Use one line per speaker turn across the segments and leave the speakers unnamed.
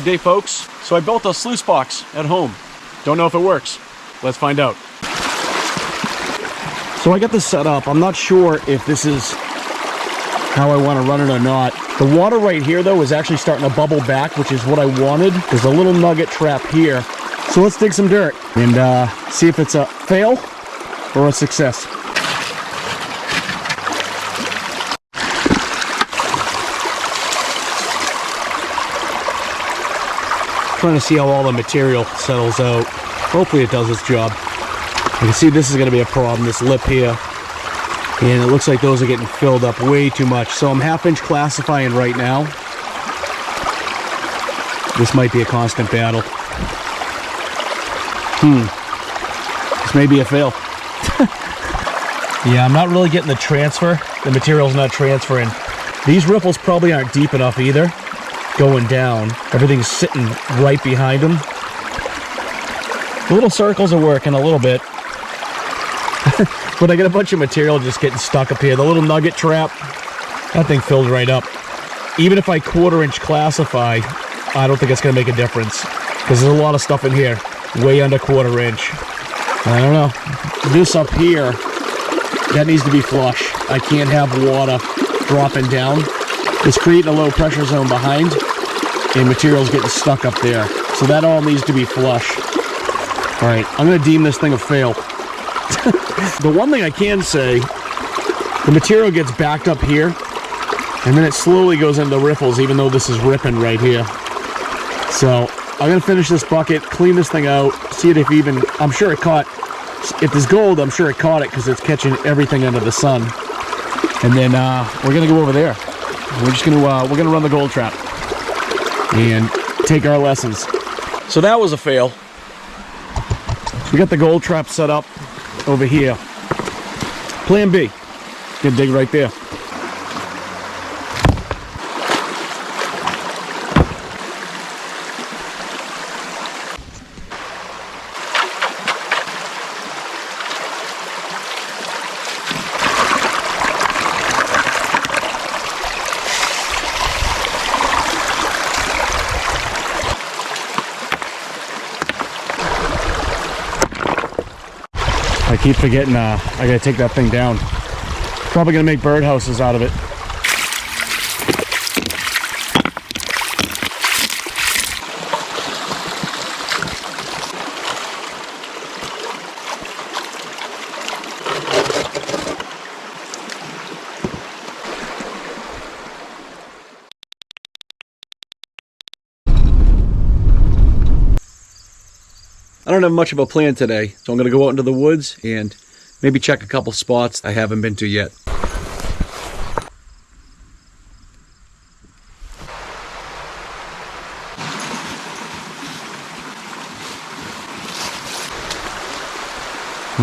day, folks. So I built a sluice box at home. Don't know if it works. Let's find out. So I got this set up. I'm not sure if this is how I want to run it or not. The water right here, though, is actually starting to bubble back, which is what I wanted. There's a little nugget trap here. So let's dig some dirt and see if it's a fail or a success. Trying to see how all the material settles out. Hopefully it does its job. You can see this is going to be a problem, this lip here. And it looks like those are getting filled up way too much. So I'm half-inch classifying right now. This might be a constant battle. This may be a fail. Yeah, I'm not really getting the transfer. The material's not transferring. These riffles probably aren't deep enough either. Going down. Everything's sitting right behind them. The little circles are working a little bit. But I got a bunch of material just getting stuck up here. The little nugget trap, that thing fills right up. Even if I 1/4 inch classify, I don't think it's going to make a difference. Because there's a lot of stuff in here, way under 1/4 inch. I don't know. This up here, that needs to be flush. I can't have water dropping down. It's creating a low pressure zone behind, and material's getting stuck up there. So that all needs to be flush. All right, I'm going to deem this thing a fail. The one thing I can say, the material gets backed up here, and then it slowly goes into the riffles, even though this is ripping right here. So I'm going to finish this bucket, clean this thing out, see it if even, I'm sure it caught, if there's gold, I'm sure it caught it because it's catching everything under the sun. And then we're going to go over there. We're just going to, we're going to run the gold trap and take our lessons. So that was a fail. We got the gold trap set up over here. Plan B. Gonna dig right there. I keep forgetting I gotta take that thing down. Probably gonna make birdhouses out of it. I don't have much of a plan today, so I'm going to go out into the woods and maybe check a couple spots I haven't been to yet.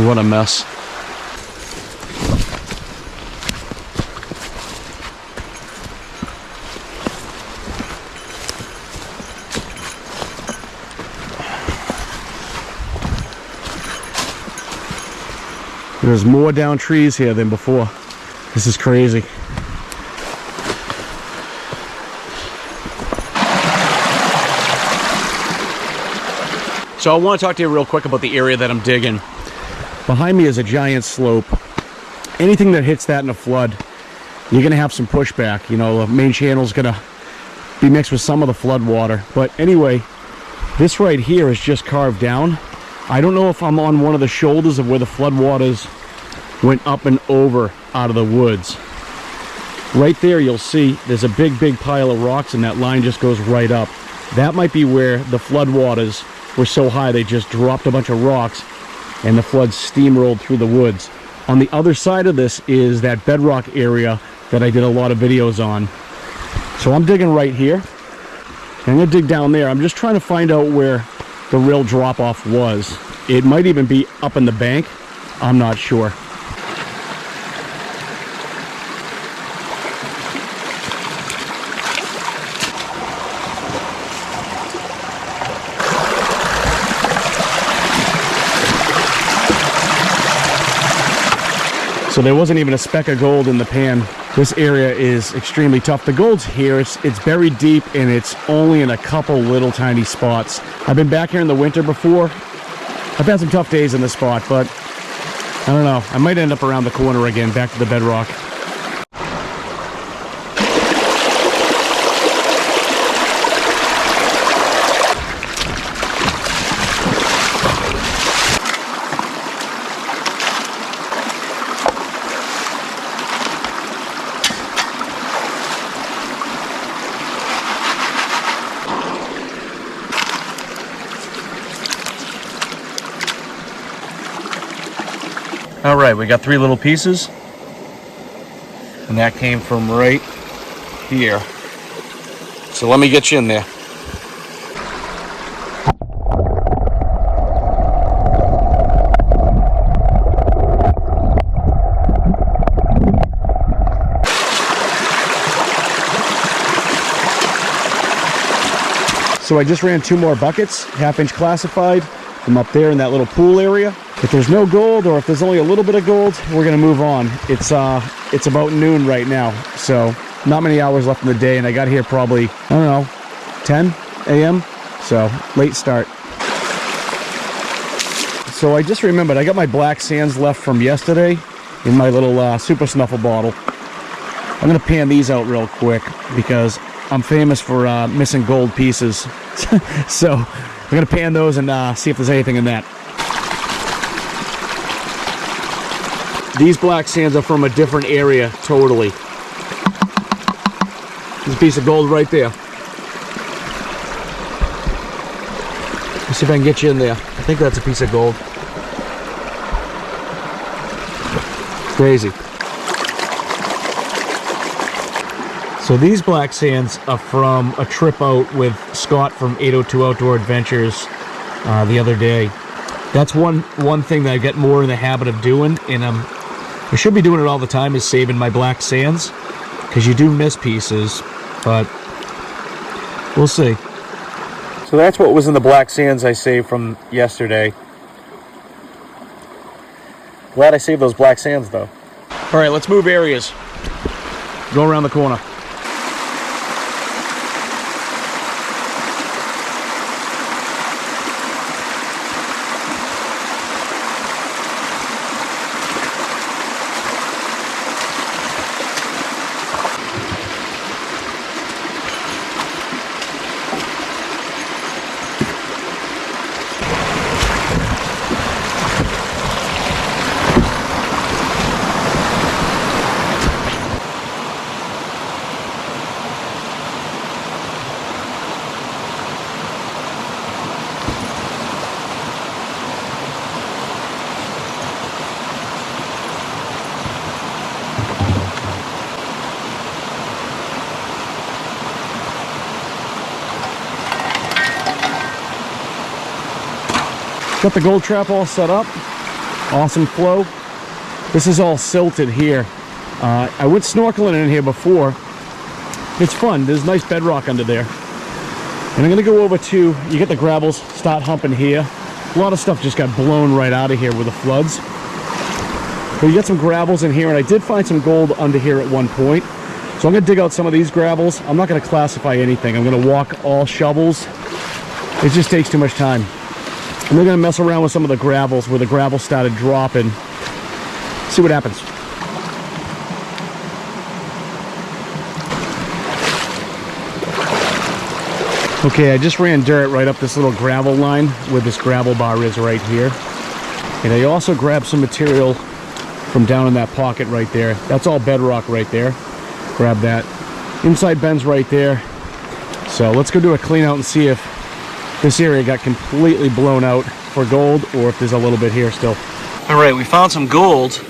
What a mess. There's more down trees here than before. This is crazy. So I want to talk to you real quick about the area that I'm digging. Behind me is a giant slope. Anything that hits that in a flood, you're gonna have some pushback. You know, the main channel's gonna be mixed with some of the flood water. But anyway, this right here is just carved down. I don't know if I'm on one of the shoulders of where the floodwaters went up and over out of the woods. Right there you'll see there's a big pile of rocks and that line just goes right up. That might be where the floodwaters were so high they just dropped a bunch of rocks and the flood steamrolled through the woods. On the other side of this is that bedrock area that I did a lot of videos on. So I'm digging right here. I'm gonna dig down there. I'm just trying to find out where the real drop-off was. It might even be up in the bank. I'm not sure. So there wasn't even a speck of gold in the pan. This area is extremely tough. The gold's here, it's buried deep, and it's only in a couple little tiny spots. I've been back here in the winter before. I've had some tough days in this spot, but I don't know. I might end up around the corner again, back to the bedrock. All right, we got 3 little pieces, and that came from right here. So let me get you in there. So I just ran 2 more buckets, 1/2-inch classified, from up there in that little pool area. If there's no gold, or if there's only a little bit of gold, we're gonna move on. It's about noon right now, so not many hours left in the day, and I got here probably, I don't know, 10 a.m., so late start. So I just remembered, I got my black sands left from yesterday in my little super snuffle bottle. I'm gonna pan these out real quick because I'm famous for missing gold pieces. So I'm gonna pan those and see if there's anything in that. These black sands are from a different area, totally. There's a piece of gold right there. Let's see if I can get you in there. I think that's a piece of gold. Crazy. So these black sands are from a trip out with Scott from 802 Outdoor Adventures the other day. That's one thing that I get more in the habit of doing, and I should be doing it all the time, is saving my black sands, because you do miss pieces, but we'll see. So that's what was in the black sands I saved from yesterday. Glad I saved those black sands though. All right, let's move areas. Go around the corner. Got the gold trap all set up. Awesome flow. This is all silted here. I went snorkeling in here before. It's fun. There's nice bedrock under there. And I'm gonna go over to, you get the gravels, start humping here. A lot of stuff just got blown right out of here with the floods. But you get some gravels in here, and I did find some gold under here at one point. So I'm gonna dig out some of these gravels. I'm not gonna classify anything. I'm gonna walk all shovels. It just takes too much time. And we're gonna mess around with some of the gravels where the gravel started dropping. See what happens. Okay, I just ran dirt right up this little gravel line where this gravel bar is right here. And I also grabbed some material from down in that pocket right there. That's all bedrock right there. Grab that. Inside bends right there. So let's go do a clean out and see if this area got completely blown out for gold, or if there's a little bit here still. All right, we found some gold.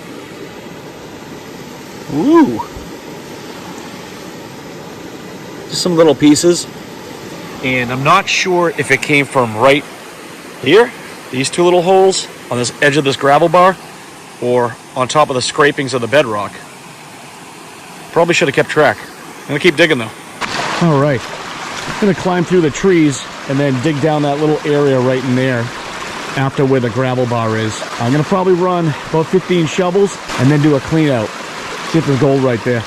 Ooh. Just some little pieces. And I'm not sure if it came from right here, these 2 little holes on this edge of this gravel bar, or on top of the scrapings of the bedrock. Probably should have kept track. I'm gonna keep digging though. All right, I'm gonna climb through the trees and then dig down that little area right in there after where the gravel bar is. I'm gonna probably run about 15 shovels and then do a clean out. See if there's gold right there.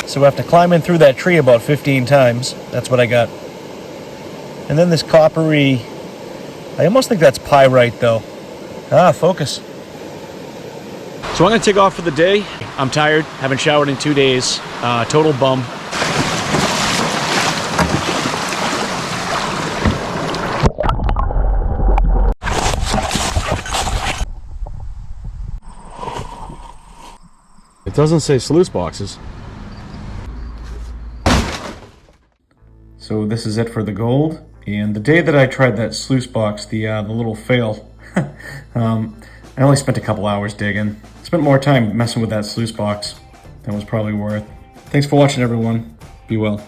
So we have to climb in through that tree about 15 times. That's what I got. And then this coppery, I almost think that's pyrite though. Ah, focus. So I'm gonna take off for the day. I'm tired, haven't showered in 2 days. Total bum. It doesn't say sluice boxes. So this is it for the gold. And the day that I tried that sluice box, the little fail, I only spent a couple hours digging. Spent more time messing with that sluice box than was probably worth. Thanks for watching, everyone. Be well.